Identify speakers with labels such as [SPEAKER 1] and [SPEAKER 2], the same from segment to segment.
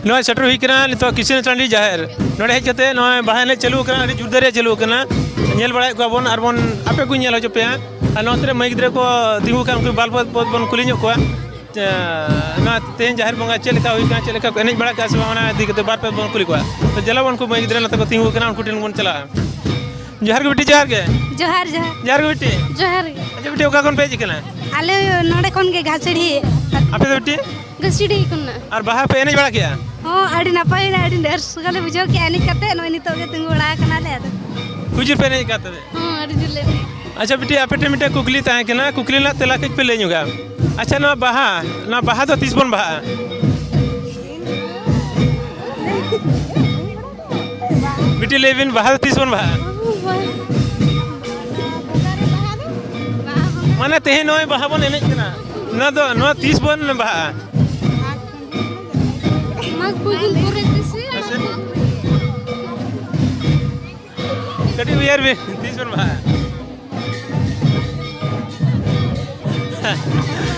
[SPEAKER 1] नॉय shutter हुई करना नितो किशन टांडी जाहिर नोडे हेज कते नॉय बाहर ने चालू करना अड़ी जुरदारे चालू करना नेल बड़ाय को बोन आर बोन आपे को नेल हो पे आ नोतरे मई गिद्रे को दिगु काम को बाल पद बोन कुली ᱧᱚᱜ ᱠᱚᱣᱟ ना तेन जाहिर बंगा चेलका हुई का चेलका एनेज बड़ा का सवाना दिगते बार पे बोन कुली को तो जला बोन को मई गिद्रे नते को तिगु करना उनको टेन बोन चला जोहार के बेटी जोहार के
[SPEAKER 2] जोहार जोहार
[SPEAKER 1] जोहार के बेटी
[SPEAKER 2] जोहार
[SPEAKER 1] अच्छा बेटी ओका कोन पे जिकना
[SPEAKER 2] आले नोडे कोन के घासड़ी
[SPEAKER 1] आपे बेटी
[SPEAKER 2] घासड़ी कोना
[SPEAKER 1] और बाहर पे एनेज बड़ा किया
[SPEAKER 2] हां आडी नपाय ना आडी डर सुगले बुझो के एनी कते नोय नितो के तिंगु बड़ा कना ले
[SPEAKER 1] कुछ पे नहीं कहते
[SPEAKER 2] हां आडी जुले
[SPEAKER 1] अच्छा बेटी आपे टेमिटे कुकली ताए के ना कुकली ला तेला के पे लेनुगा अच्छा ना बाहा तो 30 बन बाहा बेटी लेविन बाहा 30 बन बाहा माने तेहे नोय बाहा बन एनेज कना ना तो नो 30 बन बाहा
[SPEAKER 2] मग बुगुल पुरे दिसी
[SPEAKER 1] कटी उयर भी 30 बन बाहा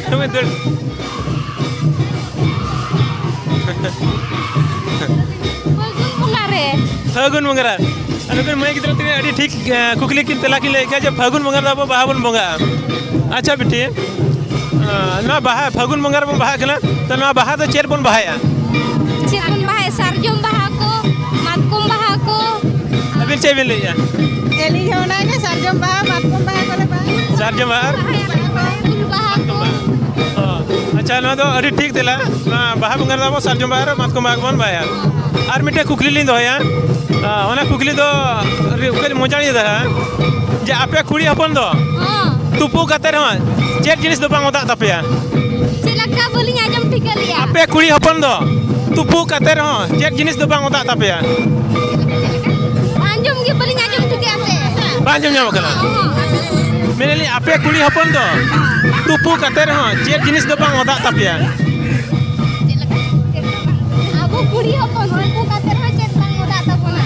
[SPEAKER 1] तुम्हें दर फागुन मंगरा अनुकन मैं किधर तेरे अड़ी ठीक कुकली की तला की लेके जब फागुन मंगरा वो बाहा बन बंगा अच्छा बेटी ना बाहा फागुन मंगरा बन बाहा कना तो ना बाहा तो चेर बन बाहा
[SPEAKER 2] सारजम बाहा को मातकुम बाहा को
[SPEAKER 1] अभी चे बिन लिया
[SPEAKER 2] एली होना के सारजम बाहा मातकुम बाहा को बाहा
[SPEAKER 1] सारजम बाहा अच्छा ना तो अड़ी ठीक दिला ना बाहा मंगरा वो सारजम बाहा मातकुम बाहा बन बाहा और मिटे कुकली लिंद होया ओना कुकली दो उकल मोजाणी दा जे आपे कुड़ी हपन दो तुपु कते रह चेक जिनिस दो बांग ओदा तपेया
[SPEAKER 2] चिलका बोली आजम ठीक लिया
[SPEAKER 1] आपे कुड़ी हपन दो तुपु कते रह चेक जिनिस दो बांग ओदा तपेया
[SPEAKER 2] आजम के बोली आजम ठीक आते
[SPEAKER 1] बांजम ᱧᱟᱢ कना मेनेली आपे कुड़ी हपन दो तुपु कते रह चेक जिनिस दो बांग ओदा तपेया
[SPEAKER 2] अब कुड़ी हपन को कते रह चेक बांग ओदा तपना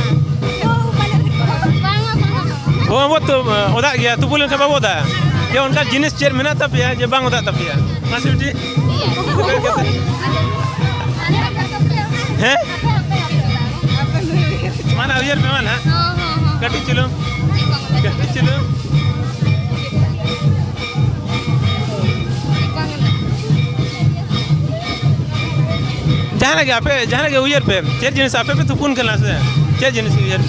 [SPEAKER 1] वो तो ओदा गया तुपु लेन का ओदा ये उनका जिनिस चेर मेना तपेया जे बांग ओदा तपेया मासी बेटी हैं माना उयर पे माना कटी चलो जहाँ लगे उयर पे चेर जिनिस आपे पे तुपुन कला से चेर जिनिस उयर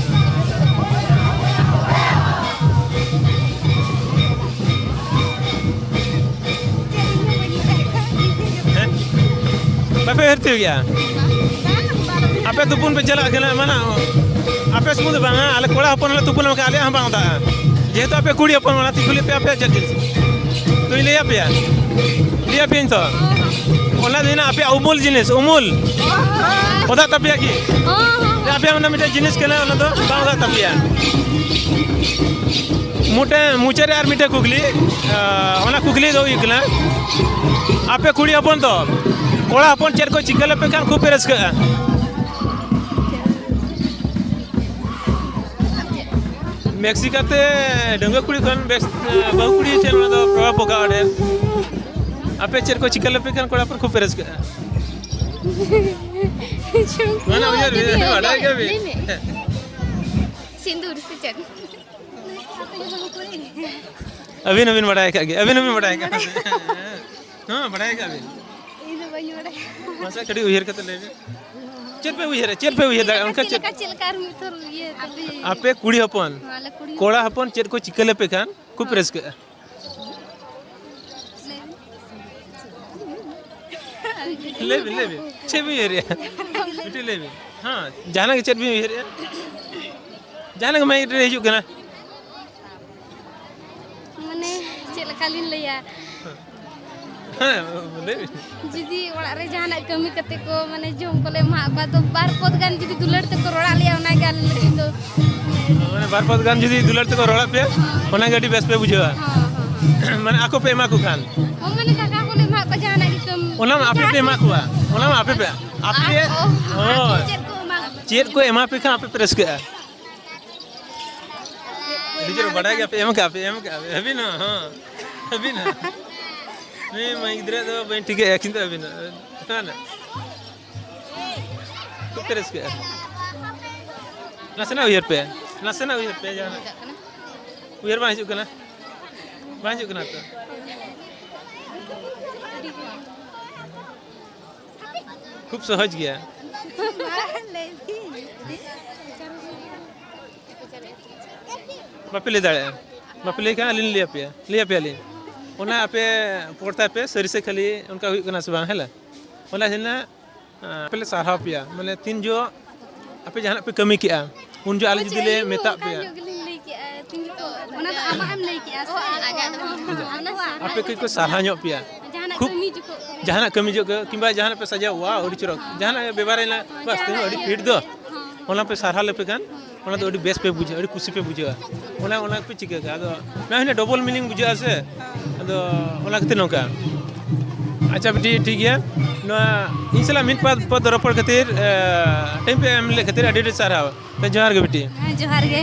[SPEAKER 1] बापे हरती गया आपे तुपुन पे चला के माना आपे समुद बांगा आले कोड़ा हपन वाला तुपुन में आले हम बांगदा जेहेतु आपे कुड़ी हपन वाला तिकुली पे आपे चेर जिनिस तो लिया पे तो ओला देना आपे उमुल जिनिस उमुल ओदा तपिया की आपे ओना मिटे जिनिस केना ओना तो बांगदा तपिया मुचेरे आर मिटे कुकली ओना कुकली दो इकला आपे कुड़ी हपन तो कोड़ा हपन चेर को चिकल पे कान खूब पेरस का मेक्सिकाते डंगा कुड़ी खन बहु कुड़ी चेर ओना तो प्रभाव पोका अडे आपे चेर को चिकल पे कान कोड़ा पर खूब पेरस का माना उयर बड़ा के भी
[SPEAKER 2] सिंदूर से चल
[SPEAKER 1] अभी बढ़ाए का हां बढ़ाए का अभी
[SPEAKER 2] इने बई बड़ा
[SPEAKER 1] मसा कड़ी उयर के तो ले चेर पे उयर उनका
[SPEAKER 2] चिलकार मिथर ये
[SPEAKER 1] आपे कुड़ी हपन कोड़ा हपन चेर को चिकल पे कान खूब पेरस का ले छे भी एरिया बेटी ले भी हां जाना के चेर भी एरिया जाना के मैं रे हिजु कना
[SPEAKER 2] माने चेलकालिन लया
[SPEAKER 1] हां ले
[SPEAKER 2] जिदी ओड़ा रे जाना कमी कते को माने जोम कोले मा बा तो बार पद गान जिदी दुलड़ ते को रोड़ा लिया ओना गान लड़ी तो
[SPEAKER 1] माने बार पद गान जिदी दुलड़ ते को रोड़ा पे ओना गाडी बेस पे बुझवा माने आको पे मा को खान
[SPEAKER 2] ओ माने काका कोले मा को जाना की कम
[SPEAKER 1] ओना आपे पे मा को ओना आपे पे चेर को एमा पे खा आपे प्रेस के टीचर बड़ा गया पे एम का अभी ना हां अभी ना मैं इधर तो बन ठीक है किंतु अभी ना खूब तेरस के नासेना उयर पे जाना उयर बांग हिजुग कना तो खूब सहज गया बापे ले दाड़े बापे ले क्या लिया पे अली ओना आपे पड़ता पे सरी से खाली उनका हुई कना से बांग हेला ओना हिना पहले सारा पिया माने तीन जो आपे जहां पे कमी किया उन जो आले जुदी ले मेता पे आपे को सारा ᱧᱚᱜ पिया खूब जहां कमी जो किंबा जहां पे सजा वाह ओडी चरक जहां बेबारे ना बस तीन ओडी फिट दो ओना पे सारा ले पे कान ओना दो ओडी बेस पे बुझे ओडी खुशी पे बुझे ओना पे चिके का दो ना हिना डबल मीनिंग बुझे आसे अदो ओना कते नोका अच्छा बेटी ठीक है नो इंसला मिट पद रपड़ खातिर टाइम पे एम ले खातिर अडी सारा तो जोहार गे बेटी
[SPEAKER 2] जोहार गे